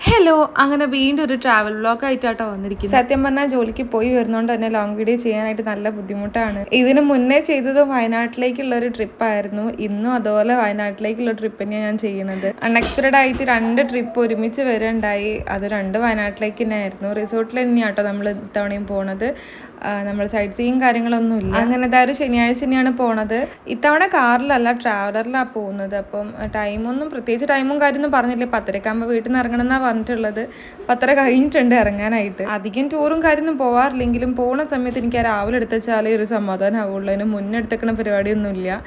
Hello, അങ്ങനെ വീണ്ടും ഒരു ട്രാവൽ വ്ളോഗ് ആയിട്ടാട്ടോ വന്നിരിക്കുന്നത്. സത്യം പറഞ്ഞാൽ ജോലിക്ക് പോയി വരുന്നതുകൊണ്ട് തന്നെ ലോങ് വീഡിയോ ചെയ്യാനായിട്ട് നല്ല ബുദ്ധിമുട്ടാണ്. ഇതിന് മുന്നേ ചെയ്തത് വയനാട്ടിലേക്കുള്ള ഒരു ട്രിപ്പായിരുന്നു. ഇന്നും അതുപോലെ വയനാട്ടിലേക്കുള്ള ട്രിപ്പ് തന്നെയാണ് ഞാൻ ചെയ്യുന്നത്. അൺഎക്സ്പെക്റ്റഡ് ആയിട്ട് 2 ട്രിപ്പ് ഒരുമിച്ച് വരുന്നുണ്ടായി. അത് 2 വയനാട്ടിലേക്ക് തന്നെയായിരുന്നു. റിസോർട്ടിൽ തന്നെയാട്ടോ നമ്മൾ ഇത്തവണയും പോണത്. നമ്മൾ സൈറ്റ് സീയിങ് കാര്യങ്ങളൊന്നും ഇല്ല. അങ്ങനെ ഒരു ശനിയാഴ്ച തന്നെയാണ് പോണത്. ഇത്തവണ കാറിലല്ല, ട്രാവലറിലാണ് പോകുന്നത്. അപ്പം ടൈമൊന്നും പ്രത്യേകിച്ച് ടൈമും കാര്യമൊന്നും പറഞ്ഞില്ലേ. 10:30 വീട്ടിൽ നിന്ന് ഇറങ്ങണം എന്നാണ് പറഞ്ഞിട്ടുള്ളത്. 10:30 കഴിഞ്ഞിട്ടുണ്ട് ഇറങ്ങാനായിട്ട്. അധികം ടൂറും കാര്യമൊന്നും പോവാറില്ലെങ്കിലും പോണ സമയത്ത് എനിക്ക് ആ രാവിലെ എടുത്തുവെച്ചാലേ ഒരു സമാധാനം ആവുള്ളൂ. അതിന് മുന്നേ എടുത്തേക്കണ പരിപാടിയൊന്നുമില്ല.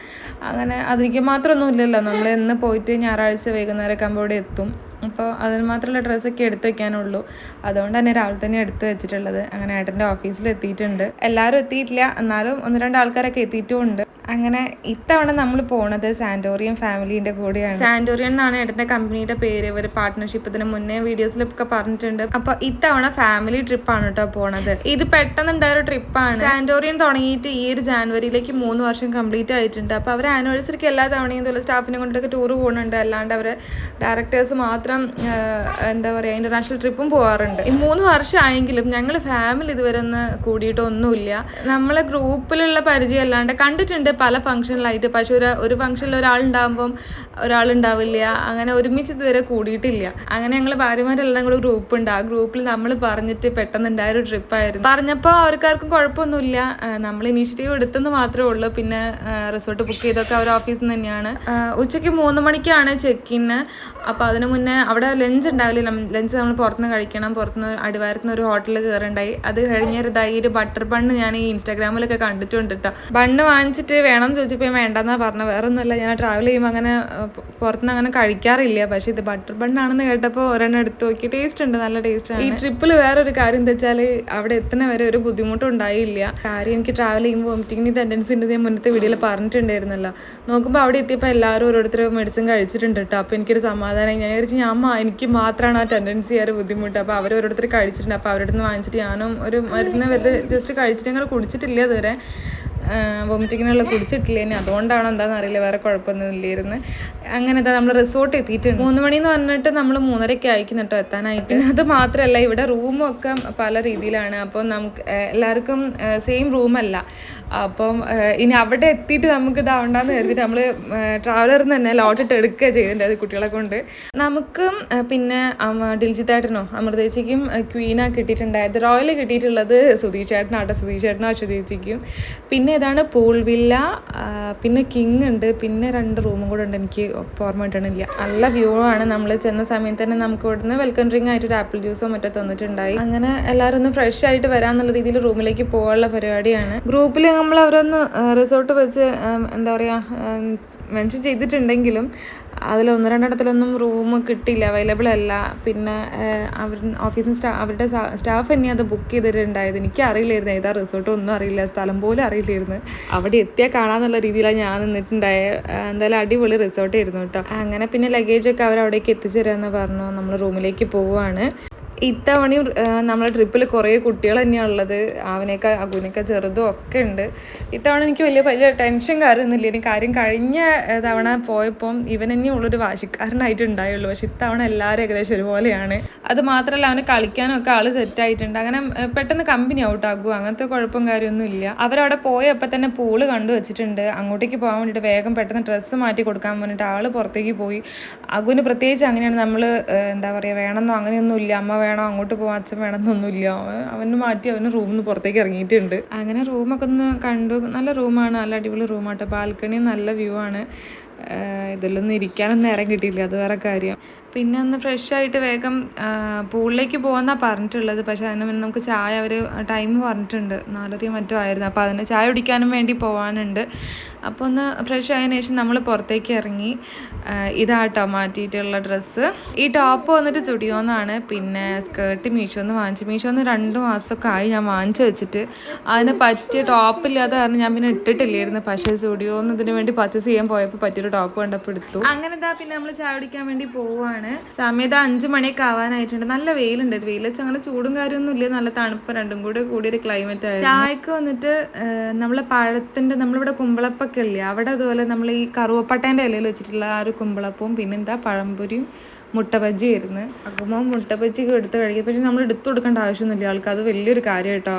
അങ്ങനെ അധികം മാത്രമൊന്നും ഇല്ലല്ലോ. നമ്മൾ എന്ന് പോയിട്ട് ഞായറാഴ്ച വൈകുന്നേരമൊക്കെ ആകുമ്പോൾ ഇവിടെ എത്തും. അപ്പോൾ അതിന് മാത്രമുള്ള ഡ്രസ്സൊക്കെ എടുത്ത് വെക്കാനുള്ളൂ. അതുകൊണ്ട് തന്നെ രാവിലെ തന്നെ എടുത്ത് വെച്ചിട്ടുള്ളത്. അങ്ങനെ ഏട്ടൻ്റെ ഓഫീസിൽ എത്തിയിട്ടുണ്ട്. എല്ലാവരും എത്തിയിട്ടില്ല, എന്നാലും 1-2 ആൾക്കാരൊക്കെ എത്തിയിട്ടുമുണ്ട്. അങ്ങനെ ഇത്തവണ നമ്മൾ പോണത് സാന്റോറിയം ഫാമിലീൻ്റെ കൂടെയാണ്. സാന്റോറിയം എന്നാണ് ഏട്ടൻ്റെ കമ്പനിയുടെ പേര്. ഒരു പാർട്ട്ണർഷിപ്പ് ഇതിന് മുന്നേ വീഡിയോസിലൊക്കെ പറഞ്ഞിട്ടുണ്ട്. അപ്പോൾ ഇത്തവണ ഫാമിലി ട്രിപ്പാണ് കേട്ടോ പോണത്. ഇത് പെട്ടെന്നുണ്ടായ ഒരു ട്രിപ്പാണ്. സാന്റോറിയം തുടങ്ങിയിട്ട് ഈ ഒരു ജാനുവരിയിലേക്ക് 3 വർഷം കംപ്ലീറ്റ് ആയിട്ടുണ്ട്. അപ്പോൾ അവർ ആനിവേഴ്സറിക്ക് എല്ലാ തവണയും ഇതുപോലെ സ്റ്റാഫിനെ കൊണ്ടൊക്കെ ടൂർ പോകുന്നുണ്ട്. അല്ലാണ്ട് അവർ ഡയറക്ടേഴ്സ് മാത്രം എന്താ പറയുക ഇൻ്റർനാഷണൽ ട്രിപ്പും പോകാറുണ്ട്. ഈ 3 വർഷമായെങ്കിലും ഞങ്ങൾ ഫാമിലി ഇതുവരെ ഒന്ന് കൂടിയിട്ടൊന്നുമില്ല. നമ്മളെ ഗ്രൂപ്പിലുള്ള പരിചയം അല്ലാണ്ട് കണ്ടിട്ടുണ്ട് പല ഫംഗ്ഷനിലായിട്ട്. പക്ഷെ ഒരു ഫംഗ്ഷനിൽ ഒരാളുണ്ടാകുമ്പം ഒരാളുണ്ടാവില്ല. അങ്ങനെ ഒരുമിച്ച് ഇതുവരെ കൂടിയിട്ടില്ല. അങ്ങനെ ഞങ്ങൾ ഭാര്യമാരെല്ലാം കൂടെ ഗ്രൂപ്പുണ്ട്. ആ ഗ്രൂപ്പിൽ നമ്മൾ പറഞ്ഞിട്ട് പെട്ടെന്നുണ്ടായ ഒരു ട്രിപ്പായിരുന്നു. പറഞ്ഞപ്പോൾ അവർക്കാർക്കും കുഴപ്പമൊന്നുമില്ല. നമ്മൾ ഇനീഷ്യേറ്റീവ് എടുത്തെന്ന് മാത്രമേ ഉള്ളൂ. പിന്നെ റിസോർട്ട് ബുക്ക് ചെയ്തൊക്കെ അവർ ഓഫീസിൽ നിന്ന് തന്നെയാണ്. ഉച്ചയ്ക്ക് 3 മണിക്കാണ് ചെക്കിന്. അപ്പോൾ അതിന് മുന്നേ അവിടെ ലഞ്ച് ഉണ്ടാവില്ല. ലഞ്ച് നമ്മൾ പുറത്തുനിന്ന് കഴിക്കണം. പുറത്തുനിന്ന് അടിവാരത്തുനിന്ന് ഒരു ഹോട്ടലിൽ കയറുണ്ടായി. അത് കഴിഞ്ഞൊരിതായി ഒരു ബട്ടർ ബണ്ണ് ഞാൻ ഈ ഇൻസ്റ്റാഗ്രാമിലൊക്കെ കണ്ടിട്ടുണ്ട് കേട്ടോ. ബണ്ണ് വാങ്ങിച്ചിട്ട് വേണമെന്ന് ചോദിച്ചപ്പോൾ വേണ്ടെന്നാണ് പറഞ്ഞത്. വേറെ ഒന്നുമല്ല, ഞാൻ ട്രാവൽ ചെയ്യുമ്പോൾ അങ്ങനെ പുറത്തുനിന്ന് അങ്ങനെ കഴിക്കാറില്ല. പക്ഷേ ഇത് ബട്ടർ ബണ്ണാണെന്ന് കേട്ടപ്പോൾ ഒരെണ്ണം എടുത്ത് നോക്കി. ടേസ്റ്റ് ഉണ്ട്, നല്ല ടേസ്റ്റാണ്. ഈ ട്രിപ്പിൽ വേറൊരു കാര്യം എന്താ വെച്ചാൽ അവിടെ എത്തുന്ന വരെ ഒരു ബുദ്ധിമുട്ടും ഉണ്ടായില്ല. കാര്യം എനിക്ക് ട്രാവൽ ചെയ്യുമ്പോൾ വോമിറ്റിങ്ങിന് ടെൻഡൻസി ഉണ്ട്. ഞാൻ മുന്നത്തെ വീഡിയോയിൽ പറഞ്ഞിട്ടുണ്ടായിരുന്നല്ലോ. നോക്കുമ്പോൾ അവിടെ എത്തിയപ്പോൾ എല്ലാവരും ഓരോരുത്തരും മെഡിസിൻ കഴിച്ചിട്ടുണ്ട് കേട്ടോ. അപ്പോൾ എനിക്കൊരു സമാധാനം. ഞാൻ വിചാരിച്ചു എനിക്ക് മാത്രമാണ് ആ ടെൻഡൻസി ആ ഒരു ബുദ്ധിമുട്ട്. അപ്പോൾ അവർ ഓരോരുത്തർ കഴിച്ചിട്ടുണ്ട്. അപ്പോൾ അവരുടെ നിന്ന് വാങ്ങിച്ചിട്ട് ഞാനും ഒരു മരുന്ന് വെറുതെ ജസ്റ്റ് കഴിച്ചിട്ട് ഞങ്ങൾ കുടിച്ചിട്ടില്ല ഇതുവരെ. വോമിറ്റിങ്ങിനുള്ള കുടിച്ചിട്ടില്ല. ഇനി അതുകൊണ്ടാണോ എന്താണെന്ന് അറിയില്ല, വേറെ കുഴപ്പമൊന്നും ഇല്ലായിരുന്നു. അങ്ങനെ നമ്മൾ റിസോർട്ട് എത്തിയിട്ടുണ്ട്. 3 മണിന്ന് പറഞ്ഞിട്ട് നമ്മൾ 3:30 ആയിരിക്കും കേട്ടോ എത്താനായിട്ട്. അത് മാത്രമല്ല ഇവിടെ റൂമൊക്കെ പല രീതിയിലാണ്. അപ്പം നമുക്ക് എല്ലാവർക്കും സെയിം റൂമല്ല. അപ്പം ഇനി അവിടെ എത്തിയിട്ട് നമുക്ക് ഇതാവണ്ടെന്ന് കരുതിയിട്ട് നമ്മൾ ട്രാവലറിൽ തന്നെ ലോട്ടിട്ട് എടുക്കുക ചെയ്തിട്ടുണ്ട് കുട്ടികളെ കൊണ്ട്. നമുക്കും പിന്നെ ഡിൽജിത്തേട്ടനോ അമൃതേച്ചിക്കും ക്വീനാ കിട്ടിയിട്ടുണ്ടായത്. റോയൽ കിട്ടിയിട്ടുള്ളത് സുധീഷ് ചേട്ടനാട്ടോ. സുധീഷ് ചേട്ടനോ അശ്വതേച്ചിക്കും. പിന്നെ ഇതാണ് പൂൾ വില്ല, പിന്നെ കിങ് ഉണ്ട്, പിന്നെ 2 റൂമും കൂടെ ഉണ്ട്. എനിക്ക് ഓർമ്മ കിട്ടണില്ല. നല്ല വ്യൂ ആണ്. നമ്മൾ ചെന്ന സമയത്ത് തന്നെ നമുക്ക് ഇവിടുന്ന് വെൽക്കം ഡ്രിങ്ക് ആയിട്ട് ഒരു ആപ്പിൾ ജ്യൂസോ മറ്റോ തന്നിട്ടുണ്ടായി. അങ്ങനെ എല്ലാവരും ഒന്ന് ഫ്രഷ് ആയിട്ട് വരാന്നുള്ള രീതിയിൽ റൂമിലേക്ക് പോകാനുള്ള പരിപാടിയാണ്. ഗ്രൂപ്പിൽ നമ്മൾ അവരൊന്ന് റിസോർട്ട് വെച്ച് എന്താ പറയുക മെൻഷൻ ചെയ്തിട്ടുണ്ടെങ്കിലും അതിൽ 1-2 റൂം കിട്ടിയില്ല, അവൈലബിൾ അല്ല. പിന്നെ ഓഫീസിൽ അവരുടെ സ്റ്റാഫ് തന്നെ അത് ബുക്ക് ചെയ്തിട്ടുണ്ടായത്. എനിക്ക് അറിയില്ലായിരുന്നു ഏതാ റിസോർട്ട്, ഒന്നും അറിയില്ല, സ്ഥലം പോലും അറിയില്ലായിരുന്നു. അവിടെ എത്തിയാൽ കാണാന്നുള്ള രീതിയിലാണ് ഞാൻ നിന്നിട്ടുണ്ടായത്. എന്തായാലും അടിപൊളി റിസോർട്ടായിരുന്നു കേട്ടോ. അങ്ങനെ പിന്നെ ലഗേജൊക്കെ അവർ അവിടേക്ക് എത്തിച്ചു തരാമെന്ന് പറഞ്ഞു. നമ്മൾ റൂമിലേക്ക് പോവുകയാണ്. ഇത്തവണയും നമ്മളെ ട്രിപ്പിൽ കുറേ കുട്ടികൾ തന്നെയാണ് ഉള്ളത്. അകുനൊക്കെ ചെറുതും ഒക്കെ ഉണ്ട്. ഇത്തവണ എനിക്ക് വലിയ ടെൻഷൻ കാര്യമൊന്നുമില്ല. ഇനി കാര്യം കഴിഞ്ഞ തവണ പോയപ്പം ഇവൻ തന്നെ ഉള്ളൊരു വാശിക്കാരനായിട്ട് ഉണ്ടായുള്ളൂ. പക്ഷെ ഇത്തവണ എല്ലാവരും ഏകദേശം ഒരുപോലെയാണ്. അത് മാത്രമല്ല അവന് കളിക്കാനൊക്കെ ആൾ സെറ്റായിട്ടുണ്ട്. അങ്ങനെ പെട്ടെന്ന് കമ്പനി ഔട്ട് ആകും. അങ്ങനത്തെ കുഴപ്പം കാര്യമൊന്നും ഇല്ല. അവരവിടെ പോയപ്പോൾ തന്നെ പൂള് കണ്ടു വെച്ചിട്ടുണ്ട്. അങ്ങോട്ടേക്ക് പോകാൻ വേണ്ടിയിട്ട് വേഗം പെട്ടെന്ന് ഡ്രസ്സ് മാറ്റി കൊടുക്കാൻ വേണ്ടിയിട്ട് ആൾ പുറത്തേക്ക് പോയി. അകുന് പ്രത്യേകിച്ച് അങ്ങനെയാണ്. നമ്മൾ എന്താ പറയുക വേണമെന്നോ അങ്ങനെയൊന്നും ഇല്ല. അമ്മ വേണോ അങ്ങോട്ട് പോകാൻ, അച്ഛൻ വേണമെന്നൊന്നുമില്ല. അവന് മാറ്റി അവന് റൂമിൽ നിന്ന് പുറത്തേക്ക് ഇറങ്ങിയിട്ടുണ്ട്. അങ്ങനെ റൂമൊക്കെ ഒന്ന് കണ്ടു. നല്ല റൂമാണ്, നല്ല അടിപൊളി റൂമാട്ടോ. ബാൽക്കണി നല്ല വ്യൂ ആണ്. ഇതിലൊന്നും ഇരിക്കാനൊന്നും നേരം കിട്ടിയില്ല, അത് വേറെ കാര്യം. പിന്നെ ഒന്ന് ഫ്രഷ് ആയിട്ട് വേഗം പൂളിലേക്ക് പോകാമെന്നാണ് പറഞ്ഞിട്ടുള്ളത്. പക്ഷേ അതിന് മുന്നേ നമുക്ക് ചായ അവർ ടൈം പറഞ്ഞിട്ടുണ്ട്, 4:30 മറ്റോ ആയിരുന്നു. അപ്പോൾ അതിന് ചായ കുടിക്കാനും വേണ്ടി പോകാനുണ്ട്. അപ്പോൾ ഒന്ന് ഫ്രഷ് ആയതിനു ശേഷം നമ്മൾ പുറത്തേക്ക് ഇറങ്ങി. ഇതാട്ടോ മാറ്റിയിട്ടുള്ള ഡ്രസ്സ്. ഈ ടോപ്പ് വന്നിട്ട് സ്റ്റുഡിയോന്നാണ്. പിന്നെ സ്കേർട്ട് മീഷോന്ന് വാങ്ങിച്ചു. മീഷോന്ന് 2 മാസമൊക്കെ ആയി ഞാൻ വാങ്ങിച്ചു വെച്ചിട്ട്. അതിന് പറ്റിയ ടോപ്പില്ലാത്ത കാരണം ഞാൻ പിന്നെ ഇട്ടിട്ടില്ലായിരുന്നു. പക്ഷേ സ്റ്റുഡിയോന്ന് ഇതിന് വേണ്ടി പർച്ചേസ് ചെയ്യാൻ പോയപ്പോൾ പറ്റിയൊരു ടോപ്പ് കണ്ടപ്പോൾ എടുത്തു. അങ്ങനെ പിന്നെ നമ്മൾ ചായ കുടിക്കാൻ വേണ്ടി പോവുകയാണ്. സമയത്ത് 5 മണിയൊക്കെ ആവാനായിട്ടുണ്ട്. നല്ല വെയിലുണ്ട്. വെയിൽ വെച്ചാൽ അങ്ങനെ ചൂടും കാര്യമൊന്നും ഇല്ല, നല്ല തണുപ്പ്, രണ്ടും കൂടിയൊരു ക്ലൈമറ്റ് ആയിരുന്നു. ചായക്ക് വന്നിട്ട് നമ്മളെ പഴത്തിൻ്റെ നമ്മളിവിടെ കുമ്പളപ്പൊക്കെ ഇല്ലേ, അവിടെ അതുപോലെ നമ്മൾ ഈ കറുവപ്പട്ടേൻ്റെ ഇലയിൽ വെച്ചിട്ടുള്ള ആ ഒരു കുമ്പളപ്പവും പിന്നെന്താ പഴംപൊരിയും മുട്ട ബജ്ജി ആയിരുന്നു. അപ്പോൾ മുട്ട ബജ്ജിയൊക്കെ എടുത്ത് കഴിക്കുക. പക്ഷേ നമ്മൾ എടുത്തു കൊടുക്കേണ്ട ആവശ്യമൊന്നുമില്ല ആൾക്ക്. അത് വലിയൊരു കാര്യം കേട്ടോ.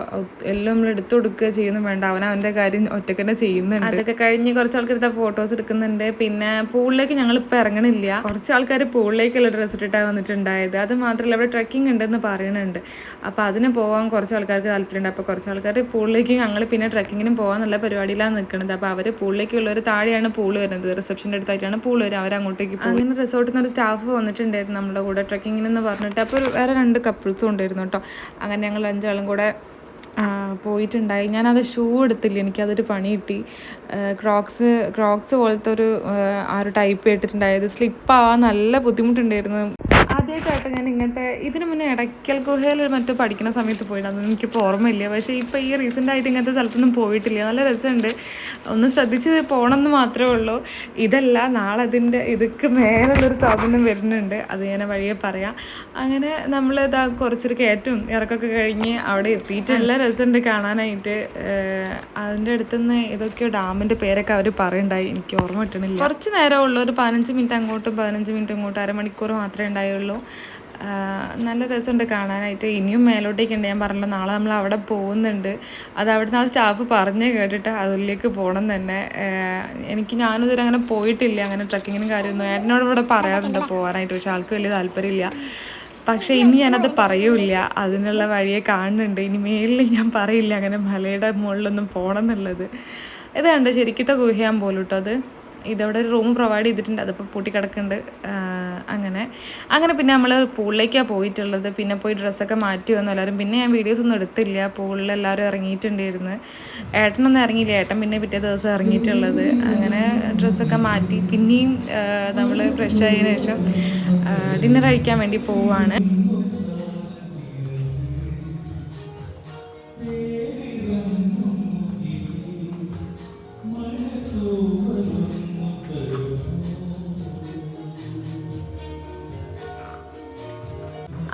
എല്ലാം നമ്മൾ എടുത്തു കൊടുക്കുക ചെയ്യുന്നു വേണ്ട, അവൻ്റെ കാര്യം ഒറ്റയ്ക്ക് തന്നെ ചെയ്യുന്നുണ്ട്. അതൊക്കെ കഴിഞ്ഞ് കുറച്ച് ആൾക്കാർ ഫോട്ടോസ് എടുക്കുന്നുണ്ട്. പിന്നെ പൂളിലേക്ക് ഞങ്ങളിപ്പോൾ ഇറങ്ങണില്ല. കുറച്ച് ആൾക്കാർ പൂളിലേക്കുള്ള ഡ്രസ്സ് ഇട്ടിട്ടാണ് വന്നിട്ടുണ്ടായത്. അത് മാത്രമല്ല അവിടെ ട്രക്കിംഗ് ഉണ്ടെന്ന് പറയുന്നുണ്ട്. അപ്പോൾ അതിന് പോകാൻ കുറച്ച് ആൾക്കാർക്ക് താല്പര്യമുണ്ട്. അപ്പോൾ കുറച്ച് ആൾക്കാർ പൂളിലേക്ക്, ഞങ്ങൾ പിന്നെ ട്രക്കിങ്ങിനും പോകാൻ നല്ല പരിപാടിയിലാണ് നിൽക്കുന്നത്. അപ്പോൾ അവർ പൂളിലേക്കുള്ളവർ താഴെയാണ് പൂൾ വരുന്നത്, റിസപ്ഷൻ്റെ അടുത്തായിട്ടാണ് പൂൾ വരിക. അവരങ്ങോട്ടേക്ക് പോകും. അങ്ങനെ റിസോർട്ടിൽ നിന്ന് ഒരു സ്റ്റാഫ് വന്നിട്ടുണ്ടായിരുന്നു നമ്മുടെ കൂടെ ട്രക്കിങ്ങിനെന്ന് പറഞ്ഞിട്ട്. അപ്പോൾ വേറെ 2 കപ്പിൾസും ഉണ്ടായിരുന്നു കേട്ടോ. അങ്ങനെ ഞങ്ങൾ 5 ആളും കൂടെ പോയിട്ടുണ്ടായി. ഞാനത് ഷൂ എടുത്തില്ല, എനിക്കതൊരു പണി കിട്ടി. ക്രോക്സ് പോലത്തെ ഒരു ടൈപ്പ് കേട്ടിട്ടുണ്ടായത്. സ്ലിപ്പാവാൻ നല്ല ബുദ്ധിമുട്ടുണ്ടായിരുന്നു. ആദ്യമായിട്ടായിട്ട് ഞാൻ ഇങ്ങനത്തെ, ഇതിന് മുന്നേ ഇടയ്ക്കൽ ഗുഹയിൽ മറ്റോ പഠിക്കുന്ന സമയത്ത് പോയിട്ട്, അതൊന്നും എനിക്കിപ്പോൾ ഓർമ്മയില്ല. പക്ഷേ ഇപ്പോൾ ഈ റീസെൻ്റായിട്ട് ഇങ്ങനത്തെ സ്ഥലത്തൊന്നും പോയിട്ടില്ല. നല്ല രസമുണ്ട്, ഒന്ന് ശ്രദ്ധിച്ച് പോകണമെന്ന് മാത്രമേ ഉള്ളൂ. ഇതല്ല, നാളെ ഇതൊക്കെ മേലുള്ളൊരു സാധനം വരുന്നുണ്ട്, അത് ഞാൻ വഴിയെ പറയാം. അങ്ങനെ നമ്മൾ കുറച്ചൊരു കയറ്റവും ഇറക്കമൊക്കെ കഴിഞ്ഞ് അവിടെ എത്തിയിട്ട് നല്ല രസമുണ്ട് കാണാനായിട്ട്. അതിൻ്റെ അടുത്തുനിന്ന് ഏതൊക്കെയോ ഡാമിൻ്റെ പേരൊക്കെ അവർ പറയുണ്ടായി, എനിക്ക് ഓർമ്മ കിട്ടണില്ല. കുറച്ച് നേരമുള്ളൂ, ഒരു 15 മിനിറ്റ് അങ്ങോട്ടും 15 മിനിറ്റ് ഇങ്ങോട്ടും, അരമണിക്കൂർ മാത്രമേ ഉണ്ടായുള്ളൂ. നല്ല രസമുണ്ട് കാണാനായിട്ട്. ഇനിയും മേലോട്ടേക്കുണ്ട്, ഞാൻ പറഞ്ഞല്ലോ നാളെ നമ്മൾ അവിടെ പോകുന്നുണ്ട്. അത് അവിടുന്ന് ആ സ്റ്റാഫ് പറഞ്ഞ് കേട്ടിട്ട് അതിലേക്ക് പോകണം തന്നെ. ഞാനിതുവരെ അങ്ങനെ പോയിട്ടില്ല, അങ്ങനെ ട്രക്കിങ്ങിനും കാര്യമൊന്നും. ഏട്ടനോട് ഇവിടെ പറയാറുണ്ട് പോകാനായിട്ട്, പക്ഷെ ആൾക്ക് വലിയ താല്പര്യമില്ല. പക്ഷേ ഇനി ഞാനത് പറയൂല, അതിനുള്ള വഴിയെ കാണുന്നുണ്ട്. ഇനി മേലിൽ ഞാൻ പറയില്ല അങ്ങനെ മലയുടെ മുകളിലൊന്നും പോകണം എന്നുള്ളത്. ഇത് കണ്ടോ, ശരിക്കത്തെ ഗുഹയാൻ പോലും കേട്ടോ അത്. ഇതവിടെ ഒരു റൂം പ്രൊവൈഡ് ചെയ്തിട്ടുണ്ട്, അതിപ്പോൾ പൂട്ടി കിടക്കുന്നുണ്ട്. അങ്ങനെ പിന്നെ നമ്മൾ പൂളിലേക്കാണ് പോയിട്ടുള്ളത്. പിന്നെ പോയി ഡ്രസ്സൊക്കെ മാറ്റി വന്നു എല്ലാവരും. പിന്നെ ഞാൻ വീഡിയോസൊന്നും എടുത്തില്ല, പൂളിൽ എല്ലാവരും ഇറങ്ങിയിട്ടുണ്ടായിരുന്നു. ഏട്ടനൊന്നും ഇറങ്ങിയില്ല, ഏട്ടൻ പിന്നെ പിറ്റേ ദിവസം ഇറങ്ങിയിട്ടുള്ളത്. അങ്ങനെ ഡ്രസ്സൊക്കെ മാറ്റി പിന്നെയും നമ്മൾ ഫ്രഷ് ആയതിനു ശേഷം ഡിന്നർ കഴിക്കാൻ വേണ്ടി പോവുകയാണ്.